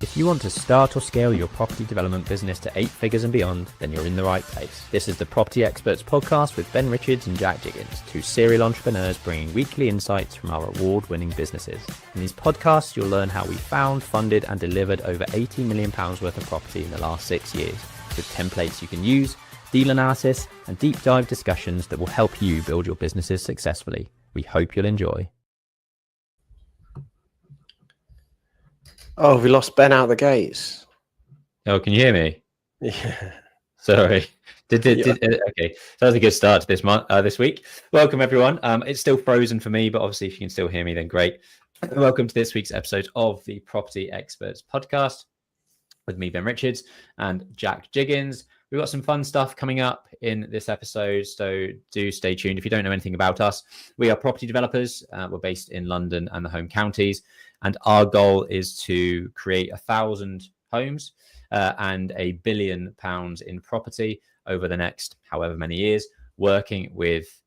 If you want to start or scale your property development business to 8 figures and beyond, then you're in the right place. This is the Property XPerts Podcast with Ben Richards and Jack Jiggins, two serial entrepreneurs bringing weekly insights from our award-winning businesses. In these podcasts, you'll learn how we found, funded and delivered over £80 million worth of property in the last 6 years, with templates you can use, deal analysis and deep dive discussions that will help you build your businesses successfully. We hope you'll enjoy. Oh, we lost Ben out of the gates. Oh, can you hear me? Yeah. Sorry. Okay, so that was a good start to this week. Welcome, everyone. It's still frozen for me, but obviously if you can still hear me, then great. Welcome to this week's episode of the Property XPerts Podcast with me, Ben Richards, and Jack Jiggins. We've got some fun stuff coming up in this episode, so do stay tuned. If you don't know anything about us, we are property developers. We're based in London and the home counties, and our goal is to create 1,000 homes and £1 billion in property over the next however many years, working with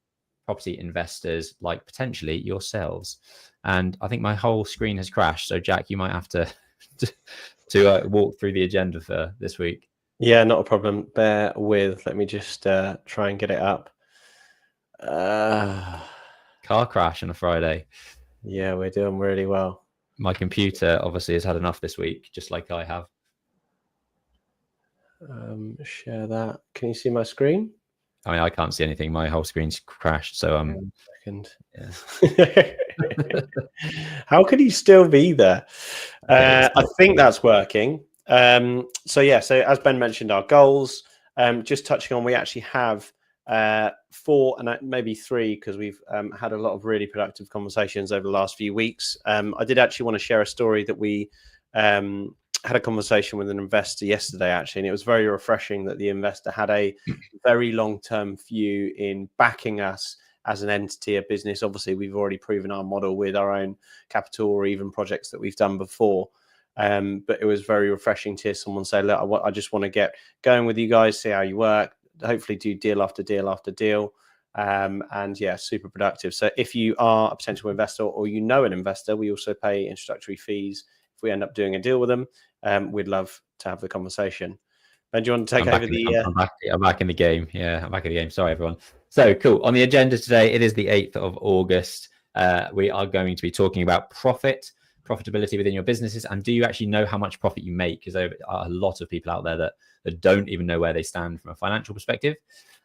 property investors like potentially yourselves. And I think my whole screen has crashed, so Jack, you might have to walk through the agenda for this week. Yeah, not a problem. Bear with. Let me just try and get it up. Car crash on a Friday. Yeah, we're doing really well. My computer obviously has had enough this week, just like I have. Share that. Can you see my screen? I mean, I can't see anything. My whole screen's crashed. So yeah. How could you still be there? I think that's working. So as Ben mentioned, our goals, just touching on, we actually have 4 and maybe 3, because we've had a lot of really productive conversations over the last few weeks. I did actually want to share a story that we had a conversation with an investor yesterday, actually, and it was very refreshing that the investor had a very long-term view in backing us as an entity, a business. Obviously, we've already proven our model with our own capital or even projects that we've done before. But it was very refreshing to hear someone say, look, I just want to get going with you guys, see how you work, hopefully do deal after deal after deal. And yeah, super productive. So if you are a potential investor or you know an investor, we also pay introductory fees if we end up doing a deal with them. We'd love to have the conversation. Ben, do you want to take over I'm back in the game. Yeah, I'm back in the game. Sorry, everyone. So cool. On the agenda today, it is the 8th of August. We are going to be talking about profitability within your businesses, and do you actually know how much profit you make? Because there are a lot of people out there that don't even know where they stand from a financial perspective.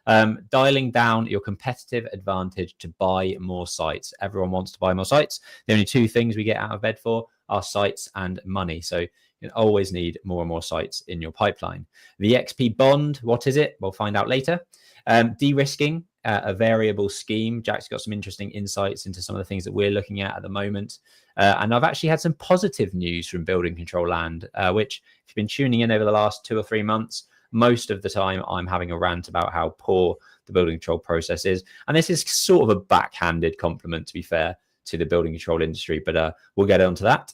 Dialing down your competitive advantage to buy more sites. Everyone wants to buy more sites. The only 2 things we get out of bed for are sites and money. So you always need more and more sites in your pipeline. The XP bond, what is it? We'll find out later. De-risking, a variable scheme. Jack's got some interesting insights into some of the things that we're looking at the moment. And I've actually had some positive news from Building Control Land, which if you've been tuning in over the last 2 or 3 months, most of the time I'm having a rant about how poor the building control process is. And this is sort of a backhanded compliment, to be fair, to the building control industry, but we'll get onto that.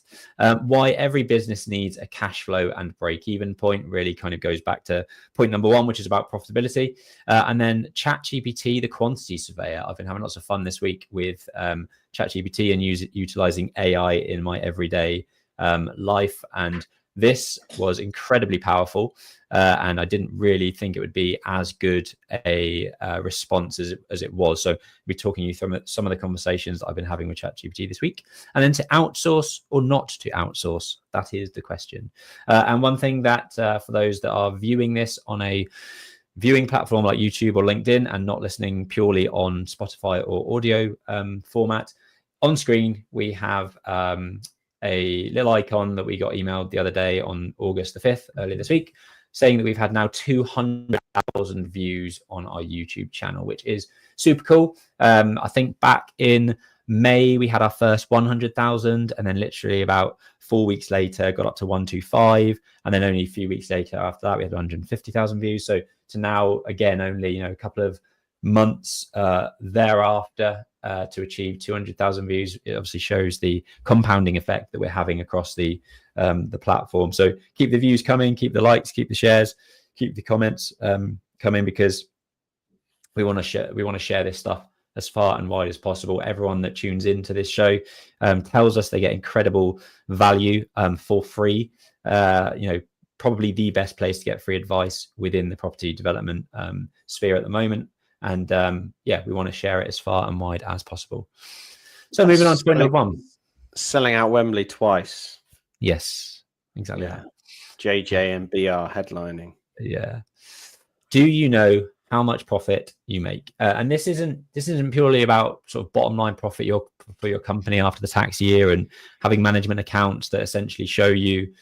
Why every business needs a cash flow and break-even point really kind of goes back to point number 1, which is about profitability. And then ChatGPT, the quantity surveyor. I've been having lots of fun this week with ChatGPT and utilizing AI in my everyday life. And this was incredibly powerful. And I didn't really think it would be as good a response as it was. So I'll be talking you through some of the conversations that I've been having with ChatGPT this week. And then to outsource or not to outsource, that is the question. And one thing that for those that are viewing this on a viewing platform like YouTube or LinkedIn and not listening purely on Spotify or audio format, on screen we have a little icon that we got emailed the other day on August the 5th, earlier this week, saying that we've had now 200,000 views on our YouTube channel, which is super cool. I think back in May, we had our first 100,000, and then literally about 4 weeks later, got up to 125. And then only a few weeks later after that, we had 150,000 views. So to now, again, only, a couple of months thereafter to achieve 200,000 views, it obviously shows the compounding effect that we're having across the platform. So keep the views coming, keep the likes, keep the shares, keep the comments coming, because we want to share this stuff as far and wide as possible. Everyone that tunes into this show tells us they get incredible value for free probably the best place to get free advice within the property development sphere at the moment. And we want to share it as far and wide as possible. So moving on to point number 1. Selling out Wembley twice. Yes, exactly. Yeah. JJ and BR headlining. Yeah. Do you know how much profit you make? And this isn't purely about sort of bottom line profit for your company after the tax year and having management accounts that essentially show you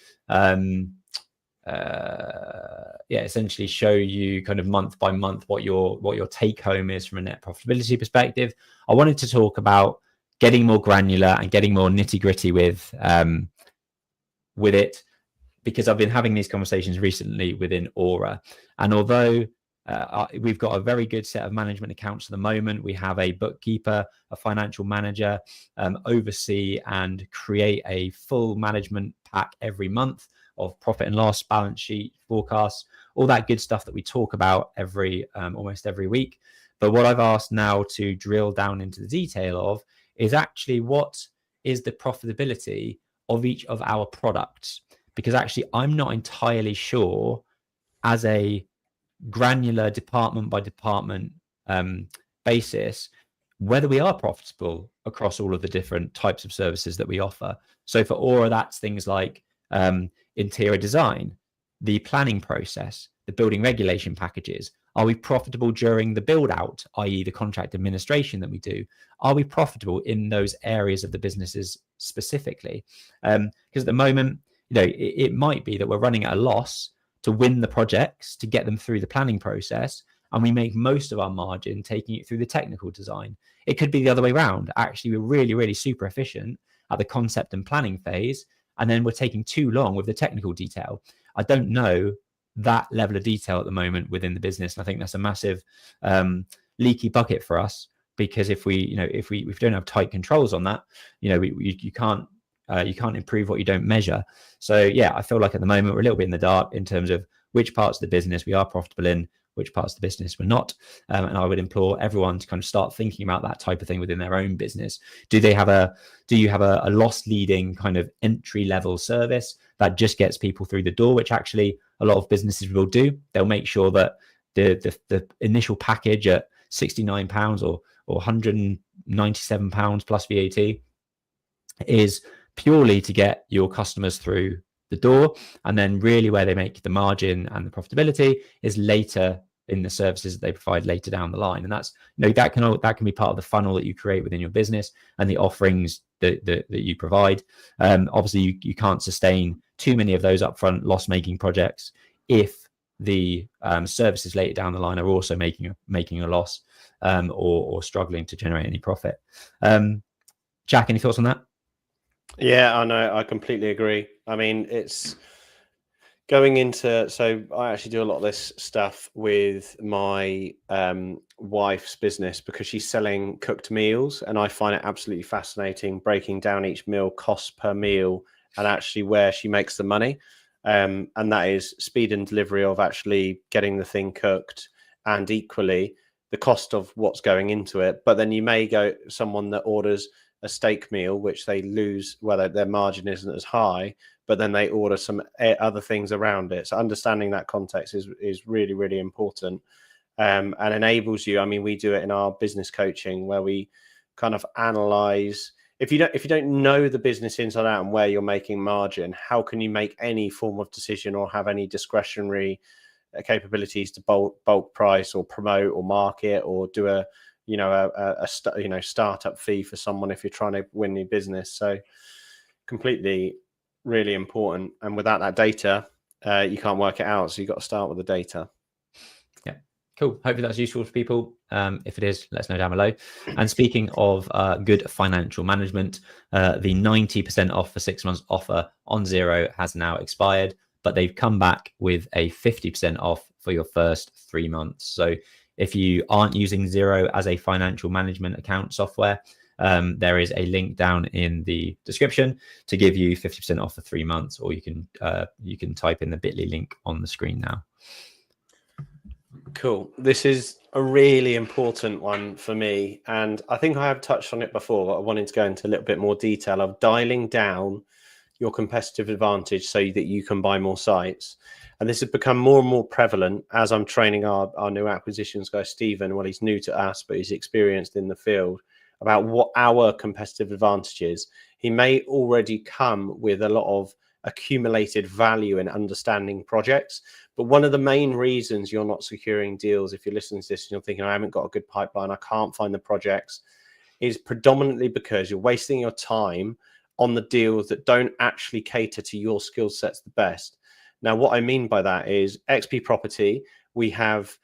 essentially show you kind of month by month what your take home is from a net profitability perspective. I wanted to talk about getting more granular and getting more nitty gritty with it, because I've been having these conversations recently within Aura. And although we've got a very good set of management accounts at the moment, we have a bookkeeper, a financial manager, oversee and create a full management pack every month of profit and loss, balance sheet, forecasts, all that good stuff that we talk about almost every week. But what I've asked now to drill down into the detail of is actually what is the profitability of each of our products, because actually I'm not entirely sure as a granular department by department basis whether we are profitable across all of the different types of services that we offer. So for Aura, that's things like interior design, the planning process, the building regulation packages. Are we profitable during the build out, i.e. the contract administration that we do? Are we profitable in those areas of the businesses specifically? Because at the moment, it might be that we're running at a loss to win the projects, to get them through the planning process, and we make most of our margin taking it through the technical design. It could be the other way around. Actually, we're really, really super efficient at the concept and planning phase, and then we're taking too long with the technical detail. I don't know that level of detail at the moment within the business. And I think that's a massive leaky bucket for us, because if we don't have tight controls on that, you can't improve what you don't measure. So yeah, I feel like at the moment we're a little bit in the dark in terms of which parts of the business we are profitable in, which parts of the business we're not. And I would implore everyone to kind of start thinking about that type of thing within their own business. Do you have a loss leading kind of entry level service that just gets people through the door, which actually a lot of businesses will do? They'll make sure that the initial package at £69 or £197 plus VAT is purely to get your customers through the door, and then really where they make the margin and the profitability is later in the services that they provide later down the line. And that's that can be part of the funnel that you create within your business and the offerings that you provide. Obviously you can't sustain too many of those upfront loss-making projects if the services later down the line are also making a loss or struggling to generate any profit. Jack, any thoughts on that? Yeah, I know. I completely agree. I mean, it's going into, so I actually do a lot of this stuff with my wife's business because she's selling cooked meals, and I find it absolutely fascinating breaking down each meal cost per meal and actually where she makes the money. And that is speed and delivery of actually getting the thing cooked, and equally the cost of what's going into it. But then you may go someone that orders a steak meal, which they lose, whether their margin isn't as high, but then they order some other things around it. So understanding that context is really, really important, and enables you. I mean, we do it in our business coaching where we kind of analyze. If you don't know the business inside out and where you're making margin, how can you make any form of decision or have any discretionary capabilities to bulk price or promote or market or do a startup fee for someone if you're trying to win new business? So completely really important. And without that data, you can't work it out. So you've got to start with the data. Yeah, cool. Hopefully that's useful for people. If it is, let us know down below. And speaking of good financial management, the 90% off for 6 months offer on XERO has now expired, but they've come back with a 50% off for your first 3 months. So if you aren't using XERO as a financial management account software, there is a link down in the description to give you 50% off for 3 months, or you can type in the bit.ly link on the screen now. Cool. This is a really important one for me, and I think I have touched on it before, but I wanted to go into a little bit more detail of dialing down your competitive advantage so that you can buy more sites. And this has become more and more prevalent as I'm training our new acquisitions guy, Stephen. Well, he's new to us, but he's experienced in the field, about what our competitive advantage is. He may already come with a lot of accumulated value in understanding projects, but one of the main reasons you're not securing deals, if you're listening to this and you're thinking, I haven't got a good pipeline, I can't find the projects, is predominantly because you're wasting your time on the deals that don't actually cater to your skill sets the best. Now, what I mean by that is XP Property, we have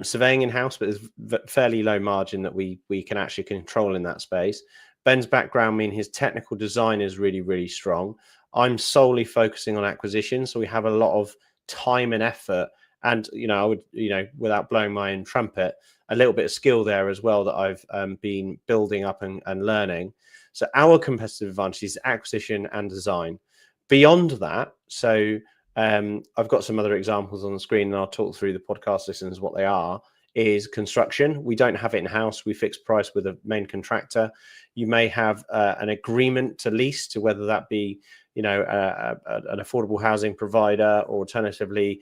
surveying in-house, but there's fairly low margin that we can actually control in that space. Ben's background means his technical design is really, really strong. I'm solely focusing on acquisition, so we have a lot of time and effort, and I would, without blowing my own trumpet, a little bit of skill there as well that I've been building up and learning. So our competitive advantage is acquisition and design. Beyond that, so I've got some other examples on the screen, and I'll talk through the podcast listeners what they are. Is construction. We don't have it in-house. We fix price with a main contractor. You may have an agreement to lease, to whether that be an affordable housing provider, or alternatively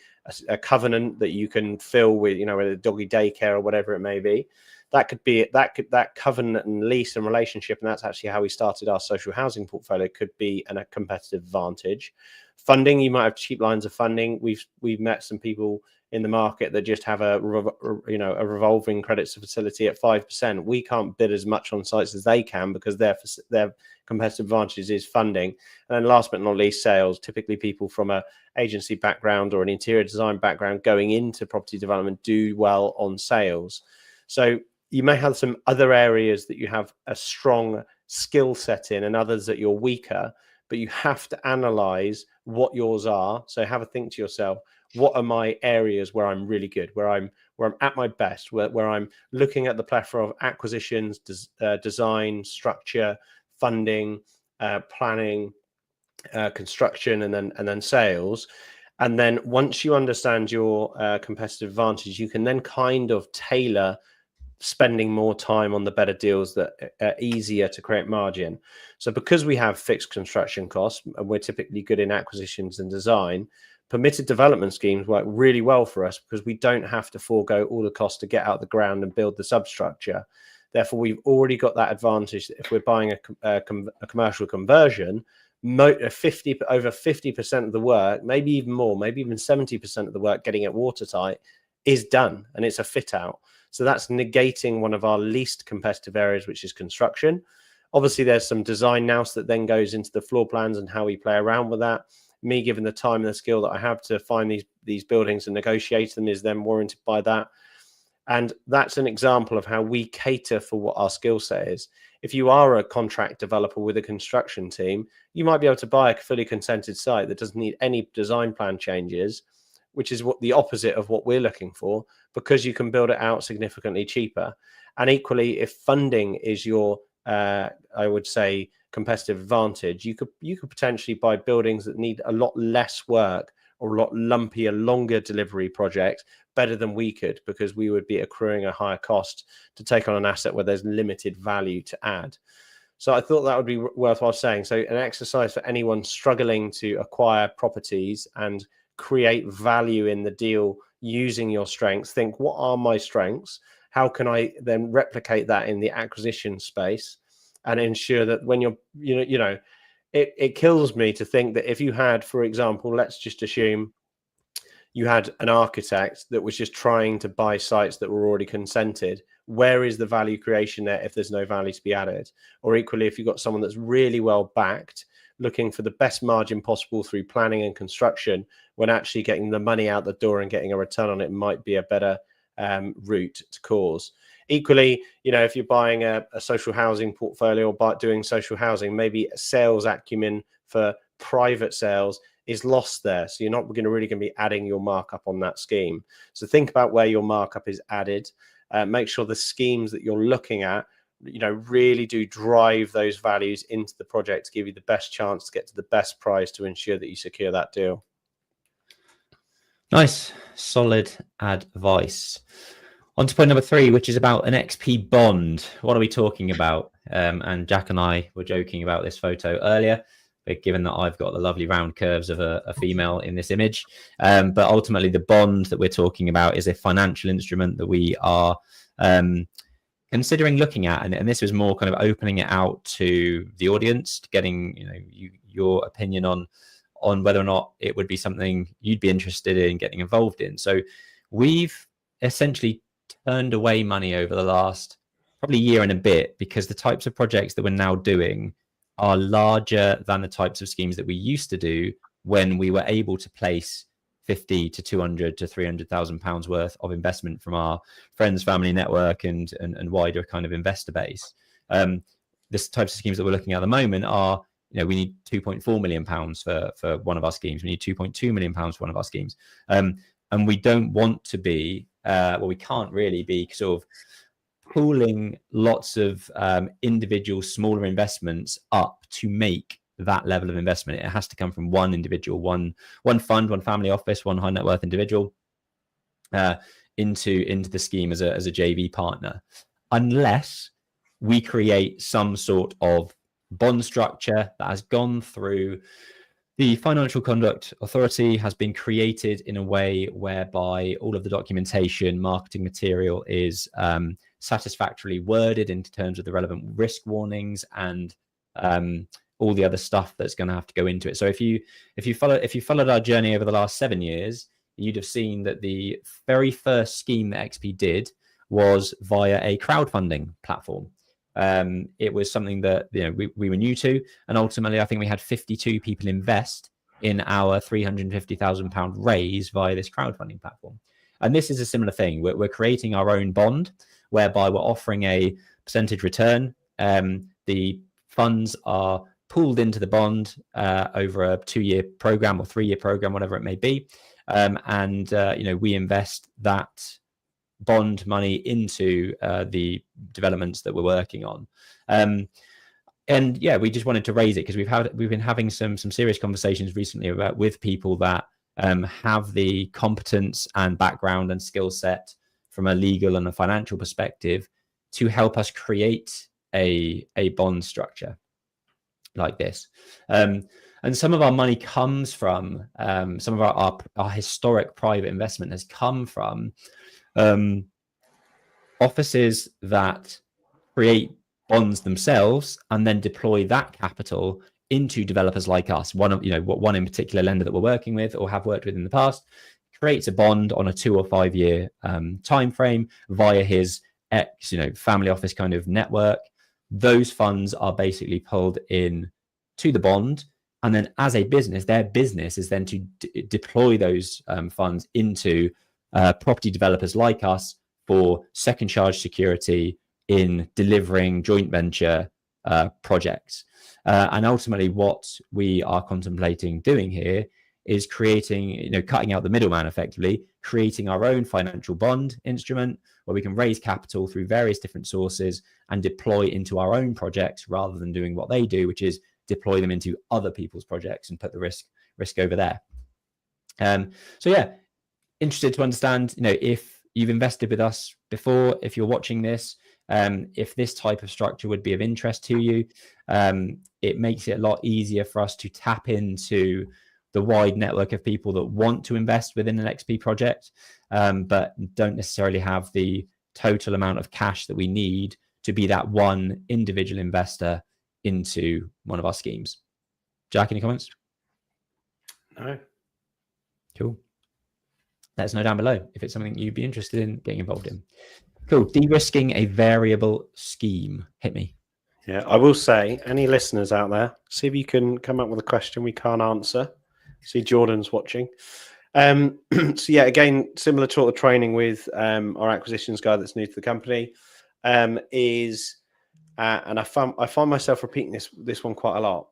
a covenant that you can fill with with a doggy daycare or whatever it may be. That could be that covenant and lease and relationship, and that's actually how we started our social housing portfolio. Could be a competitive advantage. Funding, you might have cheap lines of funding. We've met some people in the market that just have a revolving credit facility at 5%. We can't bid as much on sites as they can because their competitive advantage is funding. And then last but not least, sales. Typically people from an agency background or an interior design background going into property development do well on sales. So you may have some other areas that you have a strong skill set in and others that you're weaker, but you have to analyze what yours are. So have a think to yourself, what are my areas where I'm really good, where I'm at my best, where I'm looking at the plethora of acquisitions, design, structure, funding, planning, construction, and then sales. And then once you understand your competitive advantage, you can then kind of tailor spending more time on the better deals that are easier to create margin. So because we have fixed construction costs and we're typically good in acquisitions and design, permitted development schemes work really well for us because we don't have to forego all the costs to get out the ground and build the substructure. Therefore, we've already got that advantage that if we're buying a commercial conversion, over 50% of the work, maybe even more, maybe even 70% of the work getting it watertight is done, and it's a fit out. So that's negating one of our least competitive areas, which is construction. Obviously, there's some design now that then goes into the floor plans and how we play around with that. Me, given the time and the skill that I have to find these buildings and negotiate them, is then warranted by that. And that's an example of how we cater for what our skill set is. If you are a contract developer with a construction team, you might be able to buy a fully consented site that doesn't need any design plan changes, which is what the opposite of what we're looking for, because you can build it out significantly cheaper. And equally, if funding is your, I would say, competitive advantage, you could potentially buy buildings that need a lot less work or a lot lumpier, longer delivery projects better than we could, because we would be accruing a higher cost to take on an asset where there's limited value to add. So I thought that would be worthwhile saying. So an exercise for anyone struggling to acquire properties and create value in the deal using your strengths. Think, what are my strengths? How can I then replicate that in the acquisition space and ensure that when you're, it kills me to think that if you had, for example, let's just assume you had an architect that was just trying to buy sites that were already consented, where is the value creation there if there's no value to be added? Or equally, if you've got someone that's really well backed, looking for the best margin possible through planning and construction, when actually getting the money out the door and getting a return on it might be a better route to cause. Equally, if you're buying a social housing portfolio or doing social housing, maybe a sales acumen for private sales is lost there. So you're not really going to be adding your markup on that scheme. So think about where your markup is added. Make sure the schemes that you're looking at really do drive those values into the project to give you the best chance to get to the best price to ensure that you secure that deal. Nice, solid advice. On to point number 3, which is about an XP bond. What are we talking about? And Jack and I were joking about this photo earlier. but given that I've got the lovely round curves of a female in this image. But ultimately, the bond that we're talking about is a financial instrument that we are considering looking at, and this was more kind of opening it out to the audience, getting your opinion on whether or not it would be something you'd be interested in getting involved in. So we've essentially turned away money over the last probably year and a bit because the types of projects that we're now doing are larger than the types of schemes that we used to do when we were able to place 50 to 200 to 300,000 pounds worth of investment from our friends, family network, and wider kind of investor base. This types of schemes that we're looking at the moment are, we need 2.4 million pounds for one of our schemes. We need 2.2 million pounds for one of our schemes. And we don't want to be, we can't really be sort of pooling lots of individual smaller investments up to make that level of investment. It has to come from one individual, one fund, one family office, one high net worth individual into the scheme as a JV partner, unless we create some sort of bond structure that has gone through the Financial Conduct Authority, has been created in a way whereby all of the documentation, marketing material is satisfactorily worded in terms of the relevant risk warnings and all the other stuff that's going to have to go into it. So if you followed our journey over the last 7 years, you'd have seen that the very first scheme that XP did was via a crowdfunding platform. It was something that we were new to, and ultimately I think we had 52 people invest in our £350,000 raise via this crowdfunding platform. And this is a similar thing. We're creating our own bond whereby we're offering a percentage return. The funds are pooled into the bond over a 2-year program or 3-year program, whatever it may be, and we invest that bond money into the developments that we're working on. And yeah, we just wanted to raise it because we've been having some serious conversations recently with people that have the competence and background and skill set from a legal and a financial perspective to help us create a bond structure like this. And some of our money comes from some of our historic private investment has come from offices that create bonds themselves and then deploy that capital into developers like us. One in particular lender that we're working with or have worked with in the past creates a bond on a 2 or 5 year time frame via his family office kind of network. Those funds are basically pulled in to the bond, and then as a business, their business is then to deploy those funds into property developers like us for second charge security in delivering joint venture projects. And ultimately what we are contemplating doing here is creating, cutting out the middleman, effectively creating our own financial bond instrument where we can raise capital through various different sources and deploy into our own projects rather than doing what they do, which is deploy them into other people's projects and put the risk over there. So yeah, interested to understand, if you've invested with us before, if you're watching this, if this type of structure would be of interest to you. It makes it a lot easier for us to tap into the wide network of people that want to invest within an XP project, but don't necessarily have the total amount of cash that we need to be that one individual investor into one of our schemes. Jack, any comments? No. Cool. Let us know down below if it's something you'd be interested in getting involved in. Cool. De-risking a variable scheme. Hit me. Yeah, I will say, any listeners out there, see if you can come up with a question we can't answer. See, Jordan's watching. So yeah, again, similar sort of training with our acquisitions guy that's new to the company is, and I find myself repeating this one quite a lot.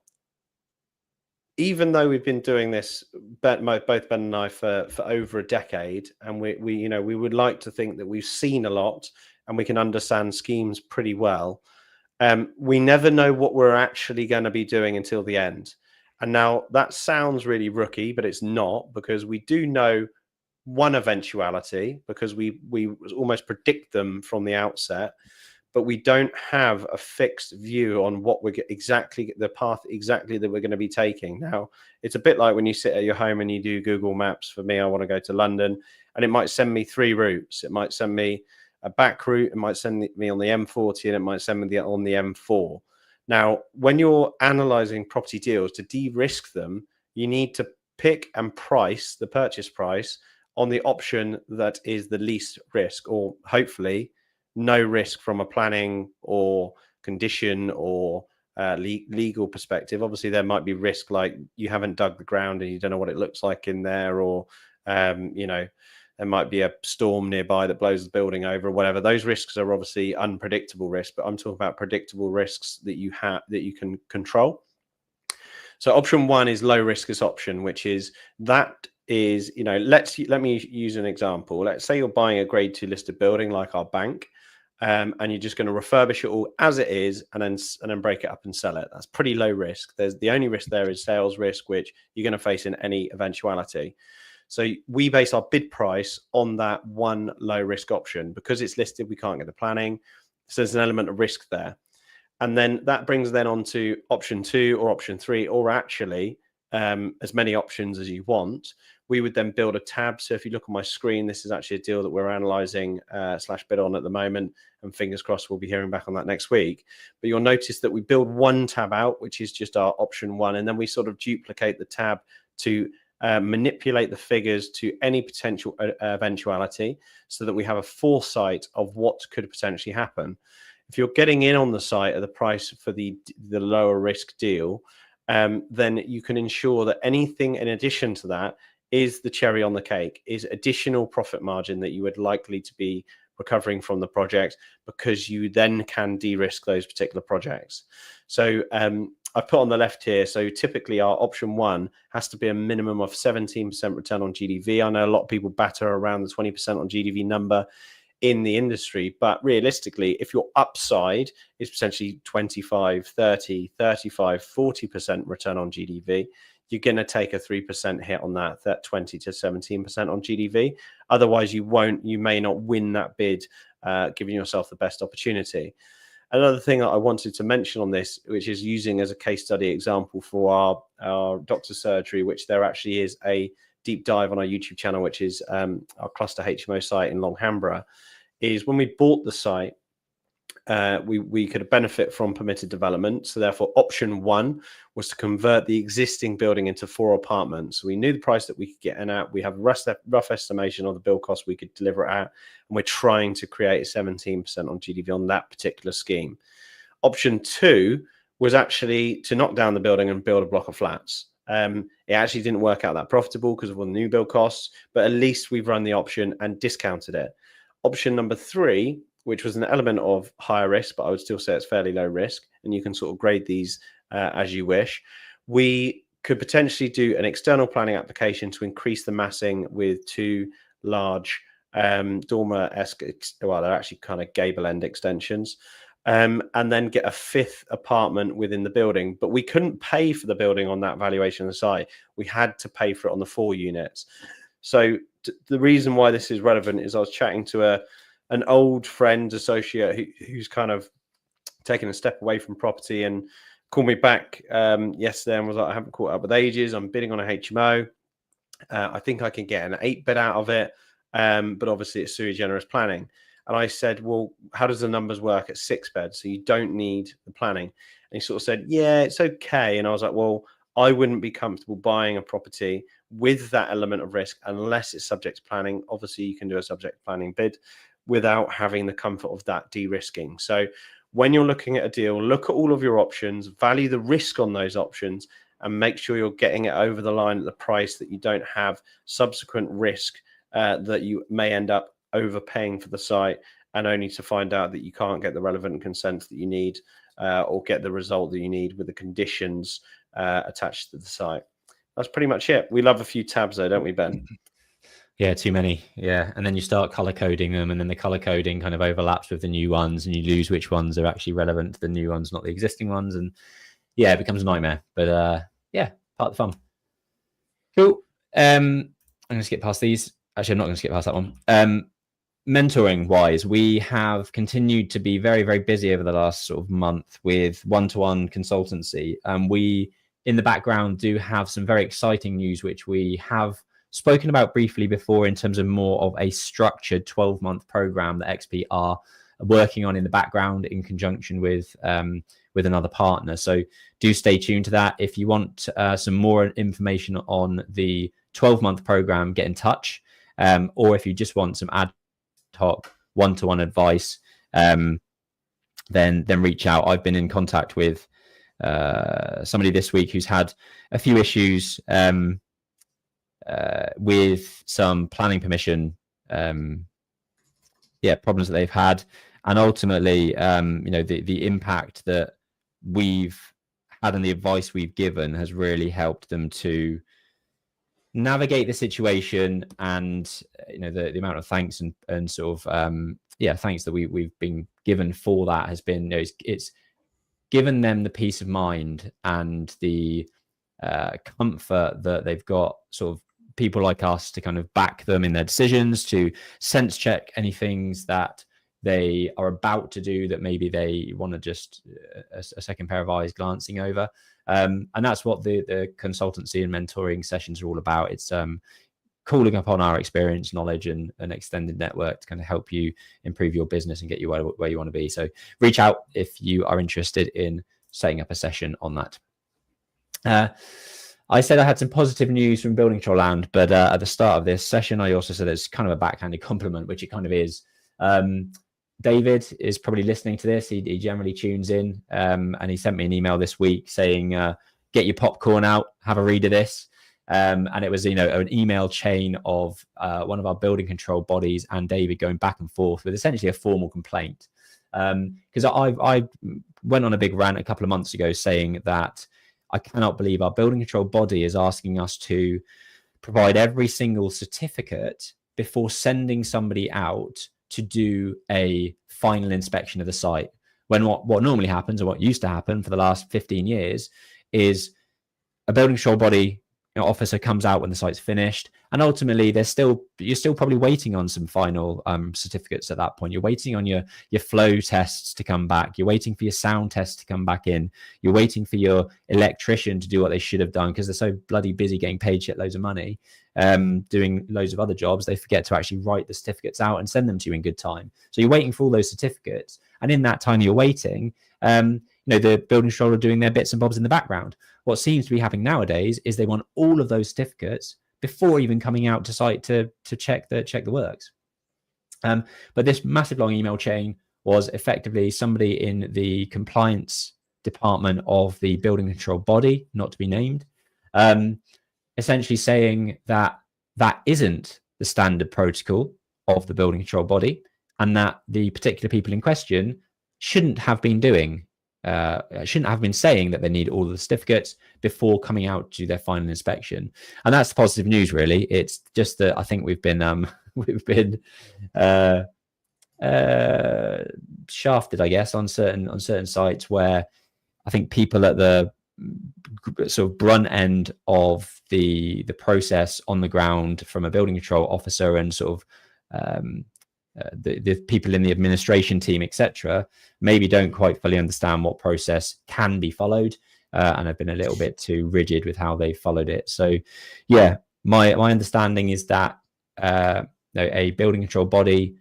Even though we've been doing this, both Ben and I, for over a decade, and we would like to think that we've seen a lot and we can understand schemes pretty well. We never know what we're actually going to be doing until the end. And now that sounds really rookie, but it's not, because we do know one eventuality because we almost predict them from the outset. but we don't have a fixed view on what we're exactly the path exactly that we're going to be taking. Now, it's a bit like when you sit at your home and you do Google Maps. For me, I want to go to London, and it might send me 3 routes. It might send me a back route, it might send me on the M40, and it might send me on the M4. Now, when you're analyzing property deals, to de-risk them, you need to pick and price the purchase price on the option that is the least risk, or hopefully no risk from a planning or condition or legal perspective. Obviously, there might be risk like you haven't dug the ground and you don't know what it looks like in there, or there might be a storm nearby that blows the building over or whatever. Those risks are obviously unpredictable risks, but I'm talking about predictable risks that you can control. So option 1 is low risk option, which is let me use an example. Let's say you're buying a grade 2 listed building like our bank, and you're just going to refurbish it all as it is and then break it up and sell it. That's pretty low risk. The only risk there is sales risk, which you're going to face in any eventuality. So we base our bid price on that one low risk option. Because it's listed, we can't get the planning. So there's an element of risk there. And then that brings then on to option 2 or option 3, or actually as many options as you want. We would then build a tab. So if you look on my screen, this is actually a deal that we're analyzing / bid on at the moment. And fingers crossed, we'll be hearing back on that next week. But you'll notice that we build one tab out, which is just our option 1. And then we sort of duplicate the tab to manipulate the figures to any potential eventuality, so that we have a foresight of what could potentially happen. If you're getting in on the site at the price for the lower risk deal, then you can ensure that anything in addition to that is the cherry on the cake, is additional profit margin that you would likely to be recovering from the project, because you then can de-risk those particular projects. So I put on the left here, so typically our option 1 has to be a minimum of 17% return on GDV. I know a lot of people batter around the 20% on GDV number in the industry, but realistically, if your upside is potentially 25, 30, 35, 40% return on GDV, you're going to take a 3% hit on that 20 to 17% on GDV. Otherwise, you may not win that bid, giving yourself the best opportunity. Another thing that I wanted to mention on this, which is using as a case study example for our doctor's surgery, which there actually is a deep dive on our YouTube channel, which is our cluster HMO site in Longhambra, is when we bought the site, we could benefit from permitted development. So therefore, option 1 was to convert the existing building into 4 apartments. We knew the price that we could get in at. We have a rough estimation of the build cost we could deliver it at, and we're trying to create a 17% on GDV on that particular scheme. Option 2 was actually to knock down the building and build a block of flats. It actually didn't work out that profitable because of all the new build costs, but at least we've run the option and discounted it. Option number 3, which was an element of higher risk, but I would still say it's fairly low risk, and you can sort of grade these as you wish. We could potentially do an external planning application to increase the massing with 2 large dormer-esque, well, they're actually kind of gable end extensions, and then get a 5th apartment within the building. But we couldn't pay for the building on that valuation of the site. We had to pay for it on the 4 units. So the reason why this is relevant is I was chatting to an old friend associate who's kind of taken a step away from property, and called me back yesterday and was like, I haven't caught up with ages. I'm bidding on a HMO. I think I can get an 8 bed out of it, but obviously it's sui generis planning. And I said, well, how does the numbers work at 6 beds? So you don't need the planning. And he sort of said, yeah, it's okay. And I was like, well, I wouldn't be comfortable buying a property with that element of risk unless it's subject to planning. Obviously, you can do a subject to planning bid without having the comfort of that de-risking. So when you're looking at a deal, look at all of your options, value the risk on those options, and make sure you're getting it over the line at the price that you don't have subsequent risk that you may end up overpaying for the site, and only to find out that you can't get the relevant consent that you need or get the result that you need with the conditions attached to the site. That's pretty much it. We love a few tabs though, don't we, Ben? Yeah, too many. Yeah. And then you start color coding them, and then the color coding kind of overlaps with the new ones, and you lose which ones are actually relevant to the new ones, not the existing ones. And yeah, it becomes a nightmare. But yeah, part of the fun. Cool. I'm going to skip past these. Actually, I'm not going to skip past that one. mentoring wise, we have continued to be very, very busy over the last sort of month with one-to-one consultancy. We, in the background, do have some very exciting news, which we have spoken about briefly before in terms of more of a structured 12-month program that XP are working on in the background in conjunction with another partner. So do stay tuned to that. If you want some more information on the 12-month program, get in touch. Or if you just want some ad hoc one-to-one advice, then reach out. I've been in contact with somebody this week who's had a few issues with some planning permission problems that they've had, and ultimately the impact that we've had and the advice we've given has really helped them to navigate the situation. And the amount of thanks and sort of thanks that we've been given for that has been, it's given them the peace of mind and the comfort that they've got sort of people like us to kind of back them in their decisions, to sense check any things that they are about to do that maybe they want to just a second pair of eyes glancing over. And that's what the consultancy and mentoring sessions are all about. It's calling upon our experience, knowledge, and an extended network to kind of help you improve your business and get you where you want to be. So reach out if you are interested in setting up a session on that. I said I had some positive news from Building Control Land, but at the start of this session, I also said it's kind of a backhanded compliment, which it kind of is. David is probably listening to this. He generally tunes in, and he sent me an email this week saying, get your popcorn out, have a read of this. And it was, an email chain of one of our building control bodies and David going back and forth with essentially a formal complaint. Because I went on a big rant a couple of months ago saying that I cannot believe our building control body is asking us to provide every single certificate before sending somebody out to do a final inspection of the site. When what normally happens, or what used to happen for the last 15 years, is a building control body officer comes out when the site's finished, and ultimately you're still probably waiting on some final certificates at that point. You're waiting on your flow tests to come back. You're waiting for your sound tests to come back in. You're waiting for your electrician to do what they should have done, because they're so bloody busy getting paid shitloads of money, doing loads of other jobs. They forget to actually write the certificates out and send them to you in good time. So you're waiting for all those certificates, and in that time you're waiting, the building controller are doing their bits and bobs in the background. What seems to be happening nowadays is they want all of those certificates before even coming out to site to check the works. But this massive long email chain was effectively somebody in the compliance department of the building control body, not to be named, essentially saying that isn't the standard protocol of the building control body, and that the particular people in question shouldn't have been saying that they need all of the certificates before coming out to their final inspection. And that's the positive news, really. It's just that I think we've been shafted, I guess, on certain sites where I think people at the sort of brunt end of the process on the ground, from a building control officer and sort of the people in the administration team, etc., maybe don't quite fully understand what process can be followed, and have been a little bit too rigid with how they followed it. So yeah, my understanding is that a building control body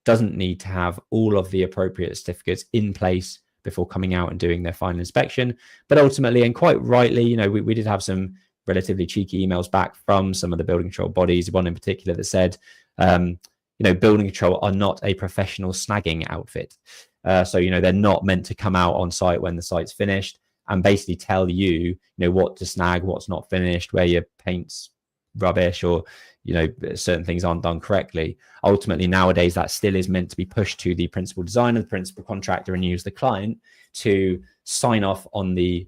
doesn't need to have all of the appropriate certificates in place before coming out and doing their final inspection. But ultimately, and quite rightly, we did have some relatively cheeky emails back from some of the building control bodies, one in particular that said, building control are not a professional snagging outfit. So, they're not meant to come out on site when the site's finished and basically tell you, what to snag, what's not finished, where your paint's rubbish, or, certain things aren't done correctly. Ultimately, nowadays, that still is meant to be pushed to the principal designer, the principal contractor, and use the client to sign off on the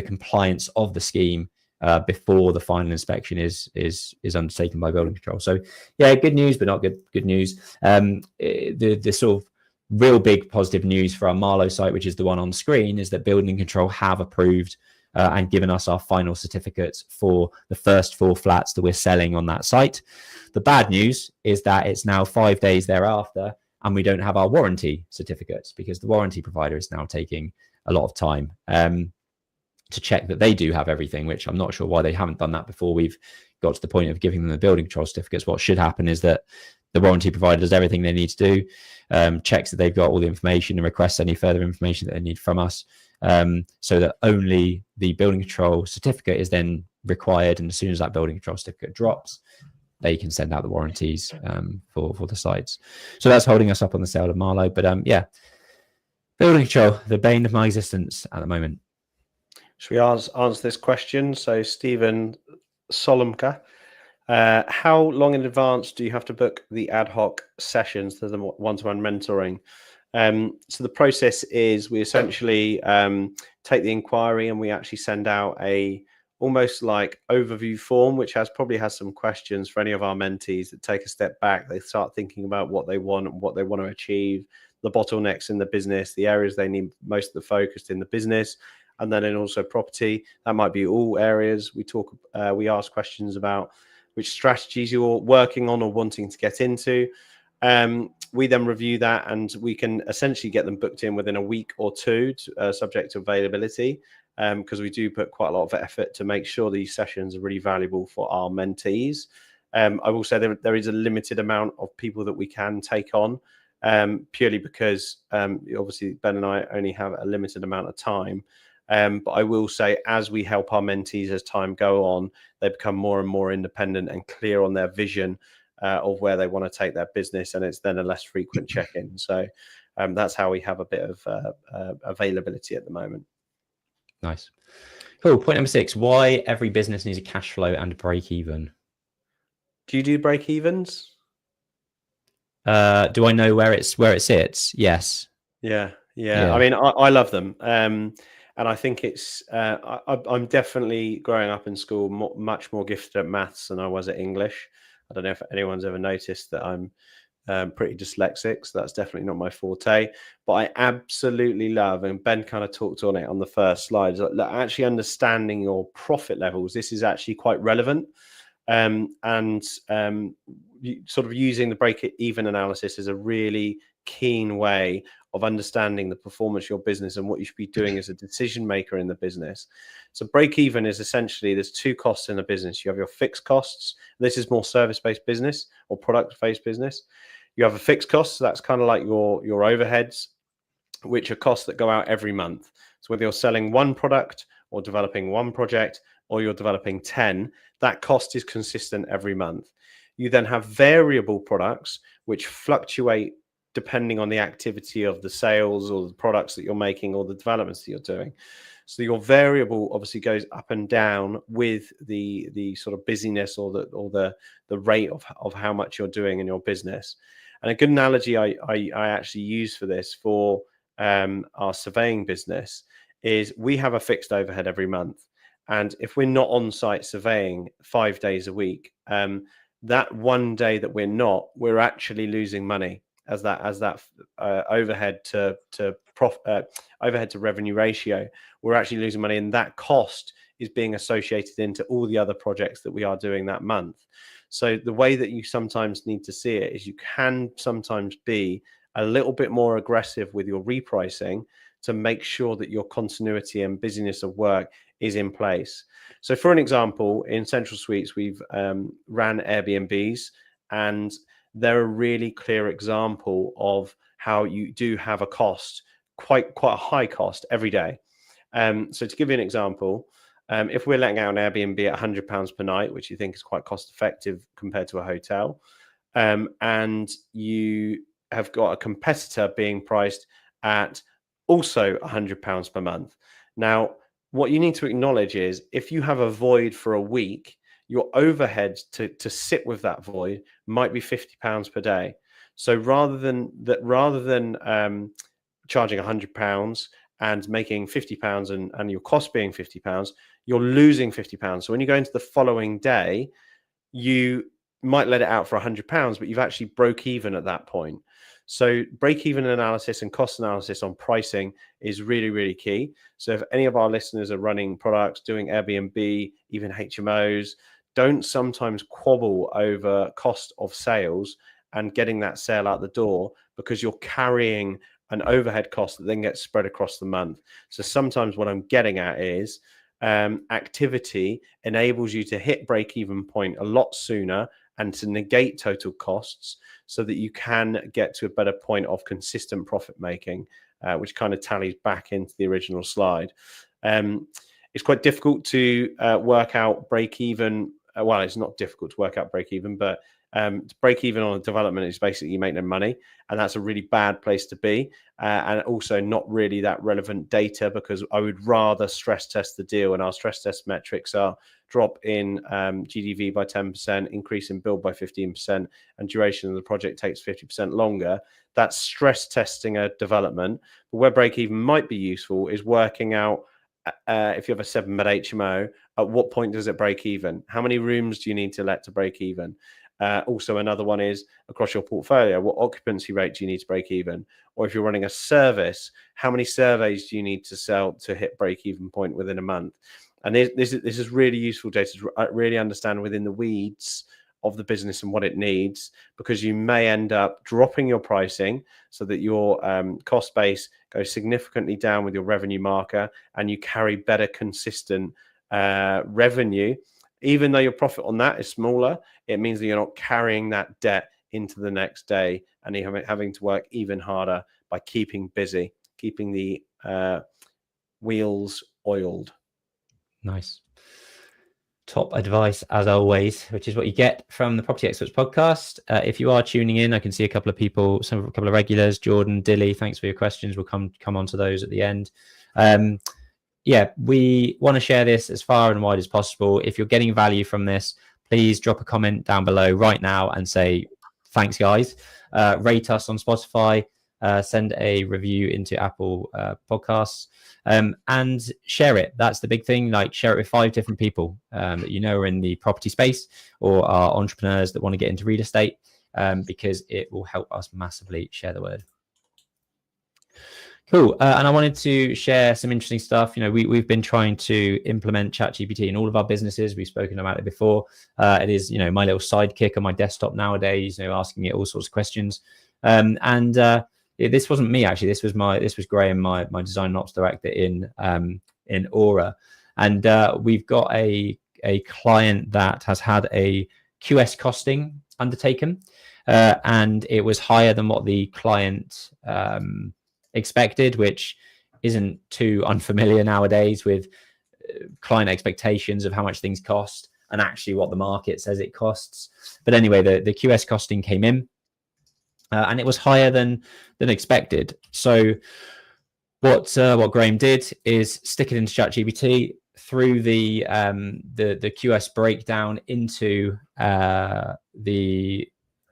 compliance of the scheme before the final inspection is undertaken by building control. So yeah, good news, but not good news. The sort of real big positive news for our Marlow site, which is the one on screen, is that building control have approved and given us our final certificates for the first 4 flats that we're selling on that site. The bad news is that it's now 5 days thereafter and we don't have our warranty certificates because the warranty provider is now taking a lot of time to check that they do have everything, which I'm not sure why they haven't done that before we've got to the point of giving them the building control certificates. What should happen is that the warranty provider does everything they need to do, checks that they've got all the information and requests any further information that they need from us, so that only the building control certificate is then required. And as soon as that building control certificate drops, they can send out the warranties for the sites. So that's holding us up on the sale of Marlow. But yeah, building control, the bane of my existence at the moment. Should we answer this question? So Stephen Solomka, how long in advance do you have to book the ad hoc sessions to the one-to-one mentoring? So the process is we essentially take the inquiry and we actually send out a almost like overview form, which probably has some questions for any of our mentees that take a step back. They start thinking about what they want and what they want to achieve, the bottlenecks in the business, the areas they need most of the focus in the business. And then in also property, that might be all areas. We ask questions about which strategies you're working on or wanting to get into. We then review that and we can essentially get them booked in within a week or two, subject to availability, because we do put quite a lot of effort to make sure these sessions are really valuable for our mentees. I will say there is a limited amount of people that we can take on, purely because obviously Ben and I only have a limited amount of time. But I will say, as we help our mentees as time go on, they become more and more independent and clear on their vision of where they want to take their business, and it's then a less frequent check-in. So that's how we have a bit of availability at the moment. Nice. Cool. Point number 6, why every business needs a cash flow and a break-even. Do you do break-evens? Do I know where it sits? Yes. Yeah. I mean, I love them. And I think it's, I'm definitely growing up in school much more gifted at maths than I was at English. I don't know if anyone's ever noticed that I'm pretty dyslexic, so that's definitely not my forte. But I absolutely love, and Ben kind of talked on it on the first slide, actually understanding your profit levels. This is actually quite relevant. Sort of using the break-even analysis is a really keen way of understanding the performance of your business and what you should be doing as a decision maker in the business. So break-even is essentially, there's 2 costs in a business. You have your fixed costs. This is more service-based business or product-based business. You have a fixed cost, so that's kind of like your overheads, which are costs that go out every month. So whether you're selling one product or developing one project or you're developing 10, that cost is consistent every month. You then have variable products which fluctuate depending on the activity of the sales or the products that you're making or the developments that you're doing. So your variable obviously goes up and down with the sort of busyness or the rate of how much you're doing in your business. And a good analogy I actually use for this for our surveying business is we have a fixed overhead every month. And if we're not on site surveying 5 days a week, that one day that we're not, we're actually losing money as that overhead to revenue ratio. We're actually losing money, and that cost is being associated into all the other projects that we are doing that month. So the way that you sometimes need to see it is you can sometimes be a little bit more aggressive with your repricing to make sure that your continuity and busyness of work is in place. So for an example, in Central Suites, we've ran Airbnbs, and they're a really clear example of how you do have a cost, quite a high cost every day. So to give you an example, if we're letting out an Airbnb at £100 per night, which you think is quite cost effective compared to a hotel, and you have got a competitor being priced at also £100 per month. Now, what you need to acknowledge is if you have a void for a week, your overhead to sit with that void might be £50 per day. So rather than charging £100 and making £50 and your cost being £50, you're losing £50. So when you go into the following day, you might let it out for £100, but you've actually broke even at that point. So break-even analysis and cost analysis on pricing is really, really key. So if any of our listeners are running products, doing Airbnb, even HMOs, don't sometimes quabble over cost of sales and getting that sale out the door, because you're carrying an overhead cost that then gets spread across the month. So sometimes what I'm getting at is activity enables you to hit break-even point a lot sooner and to negate total costs, so that you can get to a better point of consistent profit making, which kind of tallies back into the original slide. It's quite difficult to work out break-even. Well, it's not difficult to work out break-even, but to break even on a development is basically you make no money, and that's a really bad place to be, and also not really that relevant data, because I would rather stress test the deal, and our stress test metrics are drop in GDV by 10%, increase in build by 15%, and duration of the project takes 50% longer. That's stress testing a development. But where break even might be useful is working out if you have a 7-bed HMO, at what point does it break even? How many rooms do you need to let to break even? Also, another one is across your portfolio, what occupancy rate do you need to break even? Or if you're running a service, how many surveys do you need to sell to hit break even point within a month? And this is really useful data to really understand within the weeds of the business and what it needs, because you may end up dropping your pricing so that your cost base goes significantly down with your revenue marker, and you carry better consistent revenue. Even though your profit on that is smaller, it means that you're not carrying that debt into the next day, and you're having to work even harder by keeping busy, keeping the wheels oiled. Nice. Top advice as always, which is what you get from the Property XPerts podcast. If you are tuning in, I can see a couple of people, a couple of regulars, Jordan, Dilly, thanks for your questions. We'll come on to those at the end. Yeah, we want to share this as far and wide as possible. If you're getting value from this, please drop a comment down below right now and say, thanks guys. Rate us on Spotify, send a review into Apple Podcasts, and share it. That's the big thing. Like, share it with 5 different people that you know are in the property space or are entrepreneurs that want to get into real estate, because it will help us massively share the word. Cool. And I wanted to share some interesting stuff. You know, we've been trying to implement ChatGPT in all of our businesses. We've spoken about it before. It is, you know, my little sidekick on my desktop nowadays, you know, asking it all sorts of questions. This wasn't me, actually. This was Graham, my design and ops director in Aura. And we've got a client that has had a QS costing undertaken, and it was higher than what the client expected, which isn't too unfamiliar nowadays with client expectations of how much things cost and actually what the market says it costs. But anyway, the QS costing came in, and it was higher than expected. So what Graham did is stick it into ChatGPT, through the QS breakdown into the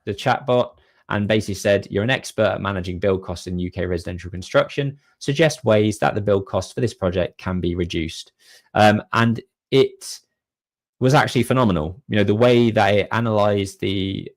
chatbot, and basically said, you're an expert at managing build costs in UK residential construction. Suggest ways that the build cost for this project can be reduced. And it was actually phenomenal. You know, the way that it analyzed the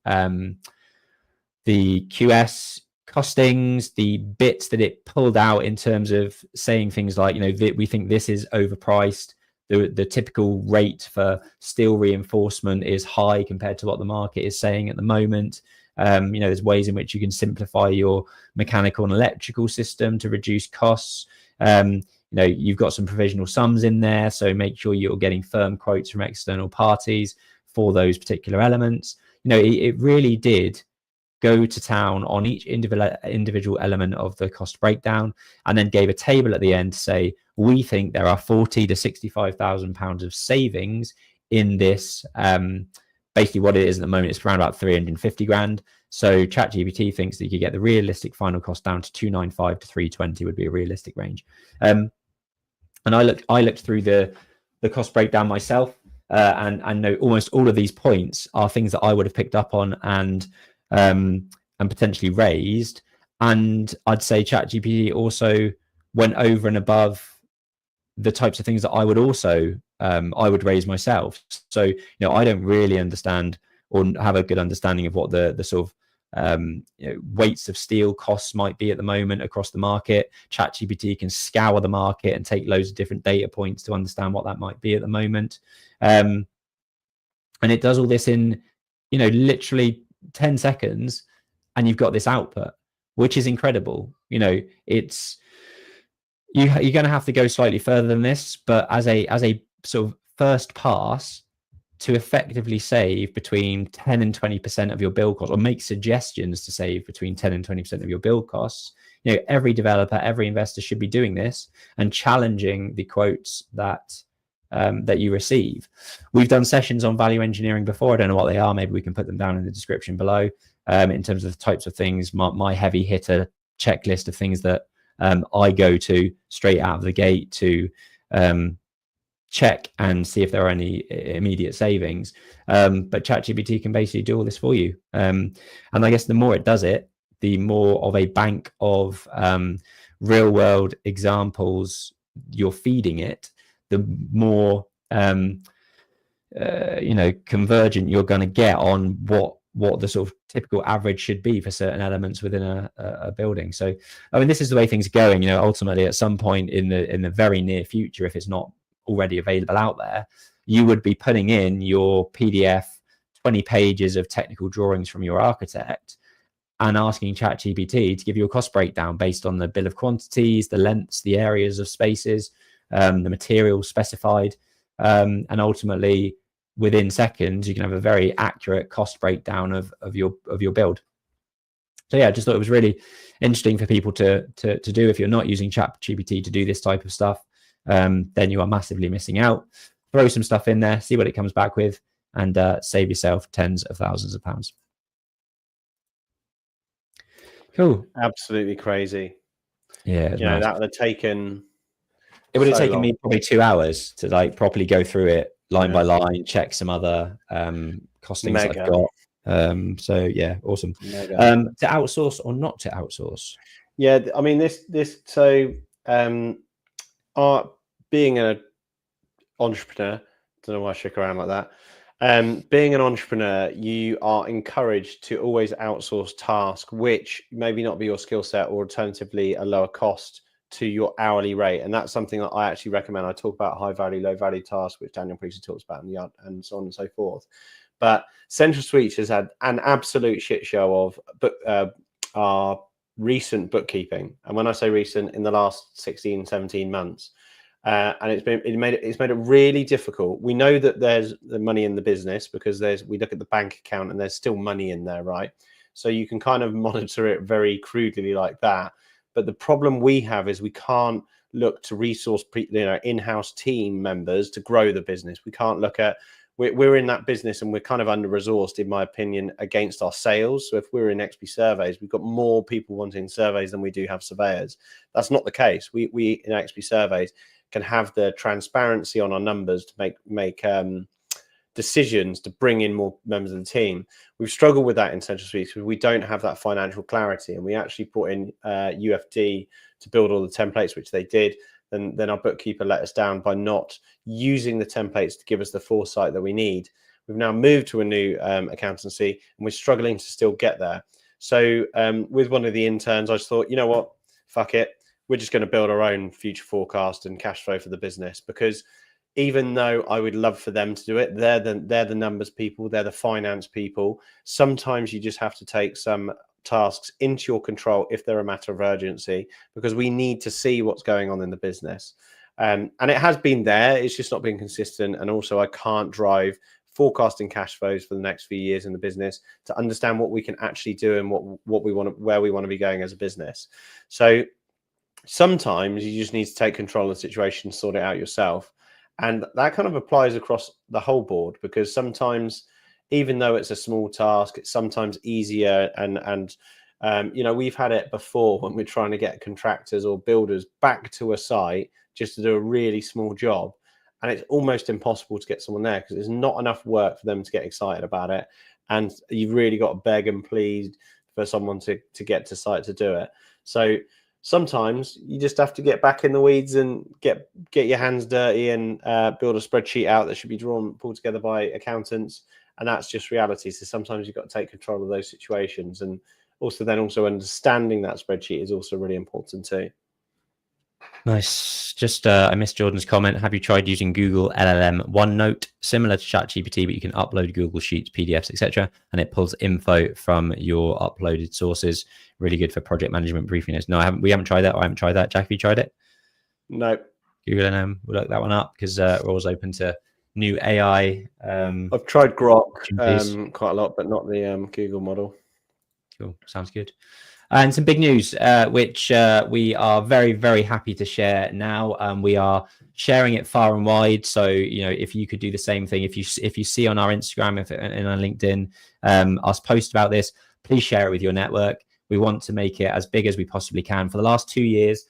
QS costings, the bits that it pulled out in terms of saying things like, you know, we think this is overpriced. The typical rate for steel reinforcement is high compared to what the market is saying at the moment. You know, there's ways in which you can simplify your mechanical and electrical system to reduce costs. You know, you've got some provisional sums in there, so make sure you're getting firm quotes from external parties for those particular elements. You know, it really did go to town on each individual element of the cost breakdown, and then gave a table at the end to say, we think there are 40 to 65,000 pounds of savings in this. Basically what it is at the moment, it's around about 350 grand. So ChatGPT thinks that you could get the realistic final cost down to 295 to 320 would be a realistic range. And I looked through the cost breakdown myself, and know almost all of these points are things that I would have picked up on and potentially raised. And I'd say ChatGPT also went over and above the types of things that I would also I would raise myself. So, you know, I don't really understand or have a good understanding of what the sort of weights of steel costs might be at the moment across the market. ChatGPT can scour the market and take loads of different data points to understand what that might be at the moment. And it does all this in, literally 10 seconds, and you've got this output, which is incredible. It's you're going to have to go slightly further than this, but as a sort of first pass, to effectively save between 10 and 20% of your build costs, or make suggestions to save between 10 and 20% of your build costs, every developer, every investor should be doing this and challenging the quotes that you receive. We've done sessions on value engineering before. I don't know what they are. Maybe we can put them down in the description below. In terms of the types of things, my heavy hitter checklist of things that I go to straight out of the gate to check and see if there are any immediate savings. But ChatGPT can basically do all this for you. And I guess the more it does it, the more of a bank of real world examples you're feeding it, the more convergent you're going to get on what the sort of typical average should be for certain elements within a building. So, I mean, this is the way things are going. Ultimately, at some point in the very near future, if it's not already available out there, you would be putting in your PDF 20 pages of technical drawings from your architect and asking ChatGPT to give you a cost breakdown based on the bill of quantities, the lengths, the areas of spaces, the materials specified, and ultimately within seconds you can have a very accurate cost breakdown of your build. So yeah, I just thought it was really interesting for people to do. If you're not using ChatGPT to do this type of stuff, then you are massively missing out. Throw some stuff in there, see what it comes back with, and save yourself tens of thousands of pounds. Cool. Absolutely crazy. Yeah, that would have taken. It would have taken me probably 2 hours to properly go through it line by line, check some other costings I've got. So yeah, awesome. To outsource or not to outsource? Yeah, I mean so being an entrepreneur, don't know why I shook around like that. Being an entrepreneur, you are encouraged to always outsource tasks which maybe not be your skill set, or alternatively a lower cost to your hourly rate. And that's something that I actually recommend. I talk about high value, low value tasks, which Daniel Priestley talks about in the art, and so on and so forth. But Central Suites has had an absolute shit show of our recent bookkeeping. And when I say recent, in the last 16, 17 months. And it's made it really difficult. We know that there's the money in the business because we look at the bank account and there's still money in there, right? So you can kind of monitor it very crudely like that. But the problem we have is we can't look to resource in-house team members to grow the business. We can't look at, we're in that business and we're kind of under-resourced, in my opinion, against our sales. So if we're in XP surveys, we've got more people wanting surveys than we do have surveyors. That's not the case. We in XP surveys can have the transparency on our numbers to make decisions to bring in more members of the team. We've struggled with that in Central Suites because we don't have that financial clarity, and we actually put in UFD to build all the templates, which they did. Then our bookkeeper let us down by not using the templates to give us the foresight that we need. We've now moved to a new accountancy, and we're struggling to still get there. So with one of the interns, I just thought, you know what, fuck it. We're just going to build our own future forecast and cash flow for the business, because even though I would love for them to do it, they're the numbers people, they're the finance people. Sometimes you just have to take some tasks into your control if they're a matter of urgency, because we need to see what's going on in the business. And it has been there, it's just not been consistent. And also I can't drive forecasting cash flows for the next few years in the business to understand what we can actually do and what we want to, where we want to be going as a business. So sometimes you just need to take control of the situation, sort it out yourself. And that kind of applies across the whole board, because sometimes, even though it's a small task, it's sometimes easier. And we've had it before when we're trying to get contractors or builders back to a site just to do a really small job. And it's almost impossible to get someone there because there's not enough work for them to get excited about it. And you've really got to beg and plead for someone to get to site to do it. So sometimes you just have to get back in the weeds and get your hands dirty and build a spreadsheet out that should be pulled together by accountants. And that's just reality. So sometimes you've got to take control of those situations. And also understanding that spreadsheet is also really important too. Nice. Just I missed Jordan's comment. Have you tried using Google LLM OneNote, similar to ChatGPT, but you can upload Google Sheets, PDFs, etc., and it pulls info from your uploaded sources. Really good for project management briefing notes. No, we haven't tried that. I haven't tried that. Jack, have you tried it? No. Google LLM. We'll look that one up because we're always open to new AI. I've tried Grok quite a lot, but not the Google model. Cool. Sounds good. And some big news, which we are very, very happy to share now. We are sharing it far and wide. So, if you could do the same thing, if you see on our Instagram, and on LinkedIn, us post about this, please share it with your network. We want to make it as big as we possibly can. For the last 2 years,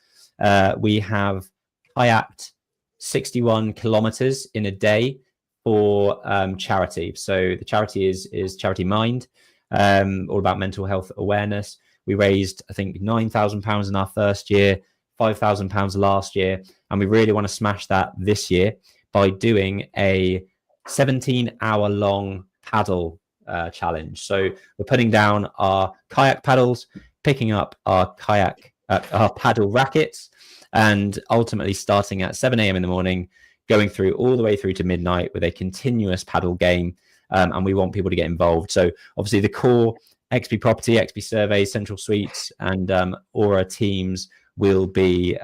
we have kayaked 61 kilometers in a day for charity. So the charity is Charity Mind, all about mental health awareness. We raised, I think, £9,000 in our first year, £5,000 last year, and we really want to smash that this year by doing a 17-hour-long paddle challenge. So we're putting down our kayak paddles, picking up our paddle rackets, and ultimately starting at 7 a.m. in the morning, going through all the way through to midnight with a continuous paddle game. And we want people to get involved. So obviously the core XP Property, XP Surveys, Central Suites, and Aura teams will be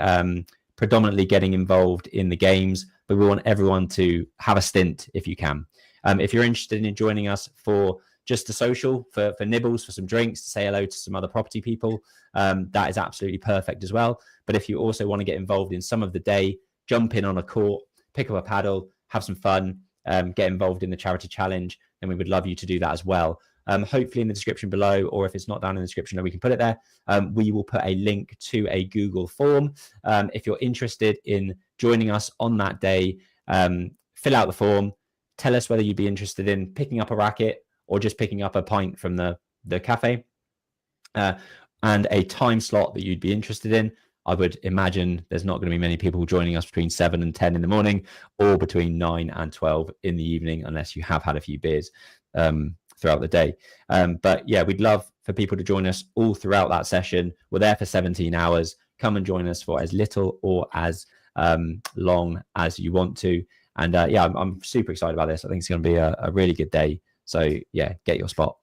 predominantly getting involved in the games, but we want everyone to have a stint if you can. If you're interested in joining us for just a social, for nibbles, for some drinks, to say hello to some other property people, that is absolutely perfect as well. But if you also want to get involved in some of the day, jump in on a court, pick up a paddle, have some fun, get involved in the charity challenge, then we would love you to do that as well. Hopefully in the description below, or if it's not down in the description, we can put it there. We will put a link to a Google form. If you're interested in joining us on that day, fill out the form. Tell us whether you'd be interested in picking up a racket or just picking up a pint from the cafe, and a time slot that you'd be interested in. I would imagine there's not going to be many people joining us between 7 and 10 in the morning, or between 9 and 12 in the evening, unless you have had a few beers throughout the day. But yeah, we'd love for people to join us all throughout that session. We're there for 17 hours. Come and join us for as little or as long as you want to. And yeah, I'm super excited about this. I think it's going to be a really good day. So yeah, get your spot.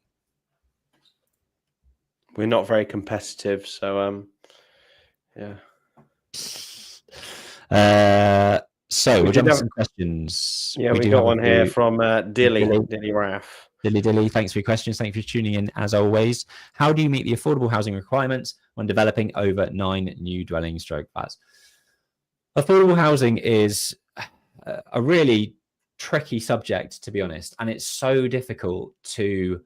We're not very competitive, so yeah. So we'll jump into some questions. Yeah, we got one here from Dilly Raff. Dilly, thanks for your questions. Thank you for tuning in as always. How do you meet the affordable housing requirements when developing over 9 new dwelling flats? Affordable housing is a really tricky subject, to be honest, and it's so difficult to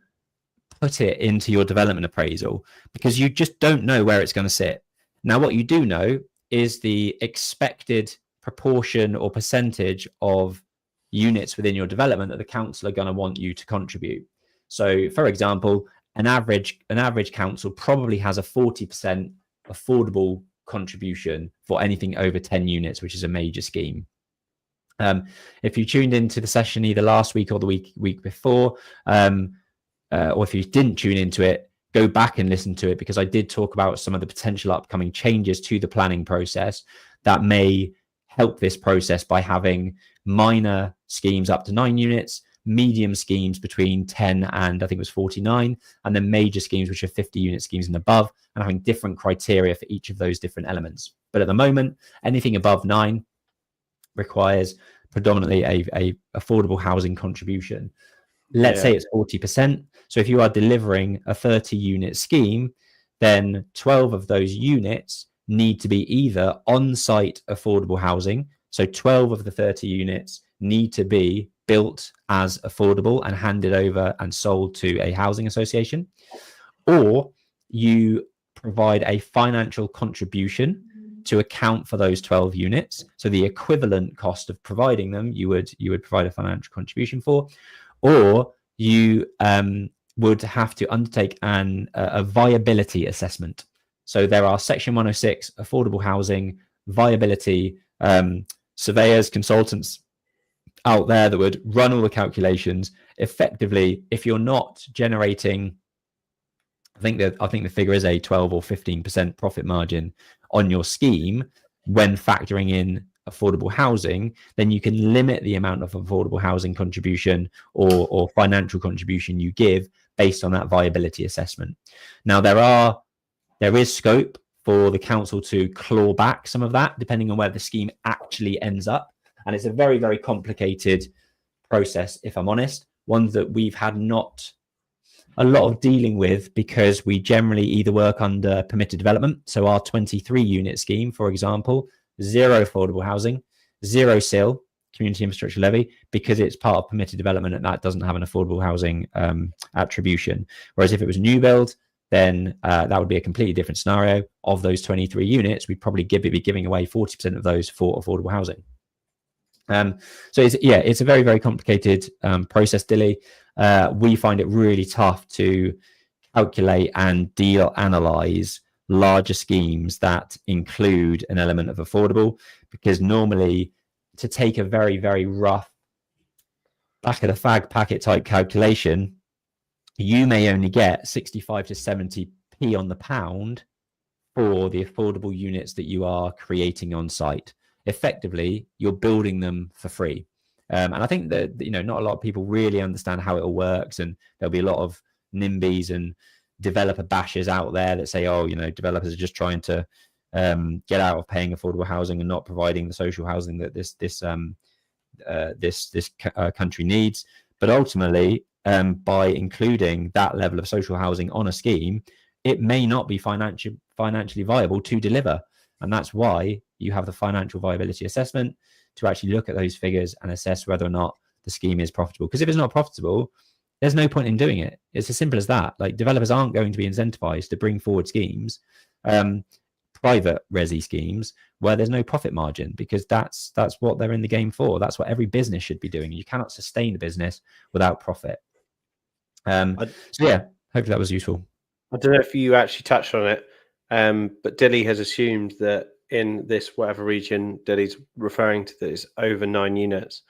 put it into your development appraisal because you just don't know where it's going to sit. Now, what you do know is the expected proportion or percentage of units within your development that the council are going to want you to contribute. So, for example, an average council probably has a 40% affordable contribution for anything over 10 units, which is a major scheme. If you tuned into the session either last week or the week before, or if you didn't tune into it, go back and listen to it, because I did talk about some of the potential upcoming changes to the planning process that may help this process by having minor schemes up to 9 units, medium schemes between 10 and I think it was 49, and then major schemes which are 50 unit schemes and above, and having different criteria for each of those different elements. But at the moment, anything above 9 requires predominantly a affordable housing contribution. Let's say it's 40%. So if you are delivering a 30 unit scheme, then 12 of those units need to be either on-site affordable housing. So 12 of the 30 units need to be built as affordable and handed over and sold to a housing association, or you provide a financial contribution to account for those 12 units. So the equivalent cost of providing them, you would provide a financial contribution for, or you would have to undertake a viability assessment. So there are Section 106 affordable housing viability surveyors, consultants out there that would run all the calculations effectively. If you're not generating, I think the figure is a 12 or 15% profit margin on your scheme when factoring in affordable housing, then you can limit the amount of affordable housing contribution or financial contribution you give based on that viability assessment. Now, there is scope for the council to claw back some of that, depending on where the scheme actually ends up. And it's a very, very complicated process, if I'm honest, one that we've had not a lot of dealing with, because we generally either work under permitted development. So our 23 unit scheme, for example, 0 affordable housing, 0 CIL, community infrastructure levy, because it's part of permitted development and that doesn't have an affordable housing attribution. Whereas if it was new build, then that would be a completely different scenario. Of those 23 units, we'd probably be giving away 40% of those for affordable housing. So it's a very, very complicated process, Dilly. We find it really tough to calculate and deal analyze larger schemes that include an element of affordable, because normally to take a very, very rough back of the fag packet type calculation, you may only get 65 to 70p on the pound for the affordable units that you are creating on site. Effectively, you're building them for free. And I think that, not a lot of people really understand how it all works. And there'll be a lot of NIMBYs and developer bashers out there that say, developers are just trying to get out of paying affordable housing and not providing the social housing that this country needs. But ultimately, by including that level of social housing on a scheme, it may not be financially viable to deliver. And that's why you have the financial viability assessment to actually look at those figures and assess whether or not the scheme is profitable. Because if it's not profitable, there's no point in doing it. It's as simple as that. Like, developers aren't going to be incentivized to bring forward schemes, private resi schemes, where there's no profit margin, because that's what they're in the game for. That's what every business should be doing. You cannot sustain a business without profit. So yeah, hopefully that was useful. I don't know if you actually touched on it, but Dilly has assumed that in this whatever region Dilly's referring to that is over 9 units.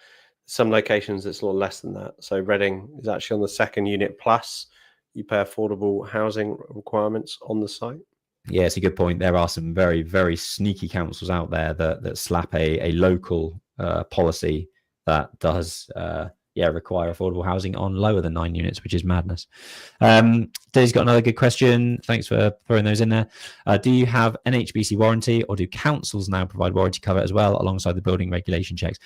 Some locations it's a lot less than that. So Reading is actually on the 2nd unit plus. You pay affordable housing requirements on the site. Yeah, it's a good point. There are some very, very sneaky councils out there that slap a local policy that does require affordable housing on lower than 9 units, which is madness. Dave's got another good question. Thanks for throwing those in there. Do you have NHBC warranty, or do councils now provide warranty cover as well alongside the building regulation checks?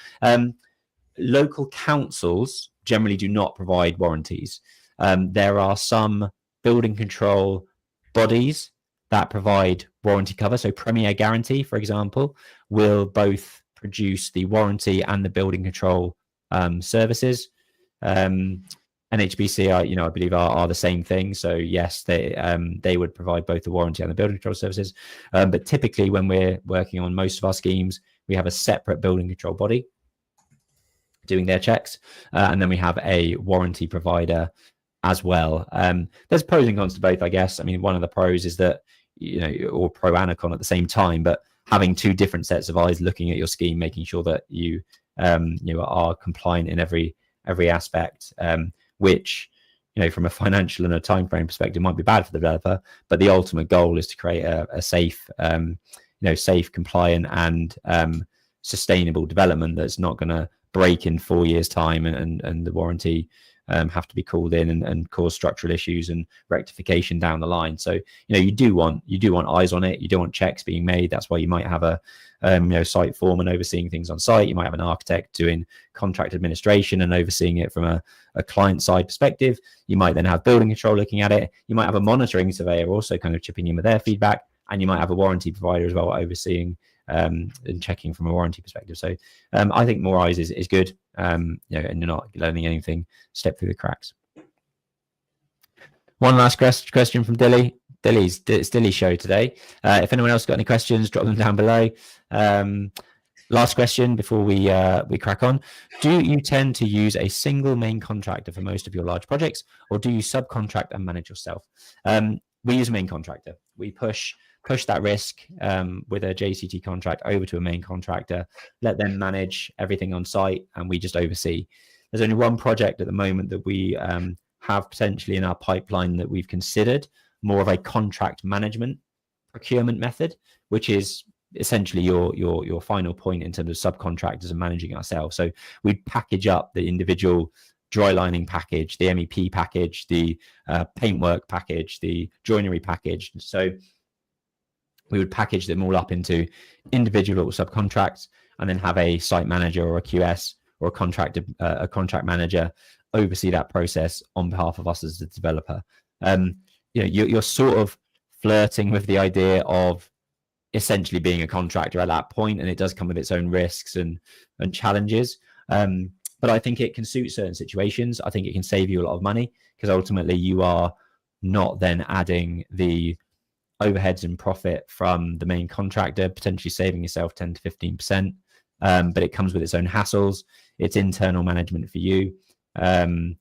Local councils generally do not provide warranties. There are some building control bodies that provide warranty cover. So Premier Guarantee, for example, will both produce the warranty and the building control services. NHBC I believe are the same thing. So yes, they would provide both the warranty and the building control services. But typically when we're working on most of our schemes, we have a separate building control body doing their checks, and then we have a warranty provider as well. There's pros and cons to both, I guess. I mean, one of the pros is that or pro and a con at the same time, but having 2 different sets of eyes looking at your scheme, making sure that you are compliant in every aspect, which from a financial and a time frame perspective might be bad for the developer, but the ultimate goal is to create a safe safe, compliant and sustainable development that's not going to break in 4 years time and the warranty have to be called in and cause structural issues and rectification down the line. So you do want eyes on it. You do want checks being made. That's why you might have a site foreman overseeing things on site. You might have an architect doing contract administration and overseeing it from a client side perspective. You might then have building control looking at it. You might have a monitoring surveyor also kind of chipping in with their feedback, and you might have a warranty provider as well overseeing and checking from a warranty perspective. So I think more eyes is good, and you're not learning anything step through the cracks. One last question from Dilly. It's Dilly's show today. If anyone else got any questions, drop them down below. Last question before we crack on. Do you tend to use a single main contractor for most of your large projects, or do you subcontract and manage yourself? We use a main contractor. We push push that risk with a JCT contract over to a main contractor, let them manage everything on site, and we just oversee. There's only one project at the moment that we have potentially in our pipeline that we've considered more of a contract management procurement method, which is essentially your final point in terms of subcontractors and managing ourselves. So we'd package up the individual dry lining package, the MEP package, the paintwork package, the joinery package. So we would package them all up into individual subcontracts, and then have a site manager or a QS or a contract manager oversee that process on behalf of us as the developer. You're sort of flirting with the idea of essentially being a contractor at that point, and it does come with its own risks and challenges. But I think it can suit certain situations. I think it can save you a lot of money, because ultimately you are not then adding the overheads and profit from the main contractor, potentially saving yourself 10 to 15%. But it comes with its own hassles. It's internal management for you. And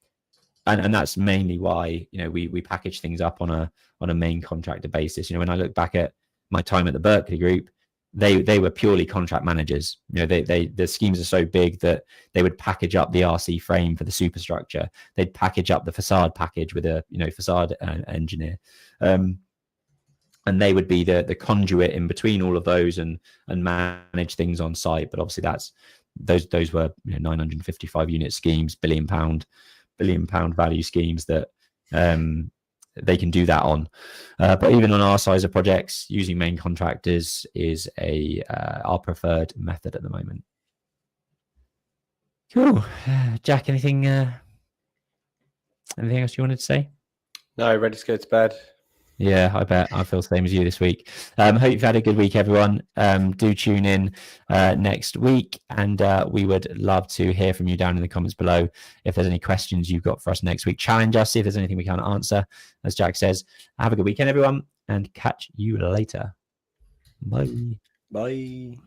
that's mainly why, we package things up on a main contractor basis. When I look back at my time at the Berkeley Group, they were purely contract managers. The schemes are so big that they would package up the RC frame for the superstructure. They'd package up the facade package with a facade engineer, and they would be the conduit in between all of those and manage things on site. But obviously those were 955 unit schemes, billion pound value schemes that they can do that on. But even on our size of projects, using main contractors is our preferred method at the moment. Cool. Jack, anything else you wanted to say? No, ready to go to bed. Yeah, I bet. I feel the same as you this week. Hope you've had a good week, everyone. Do tune in next week, and we would love to hear from you down in the comments below. If there's any questions you've got for us next week, challenge us, see if there's anything we can't answer. As Jack says, have a good weekend, everyone, and catch you later. Bye. Bye.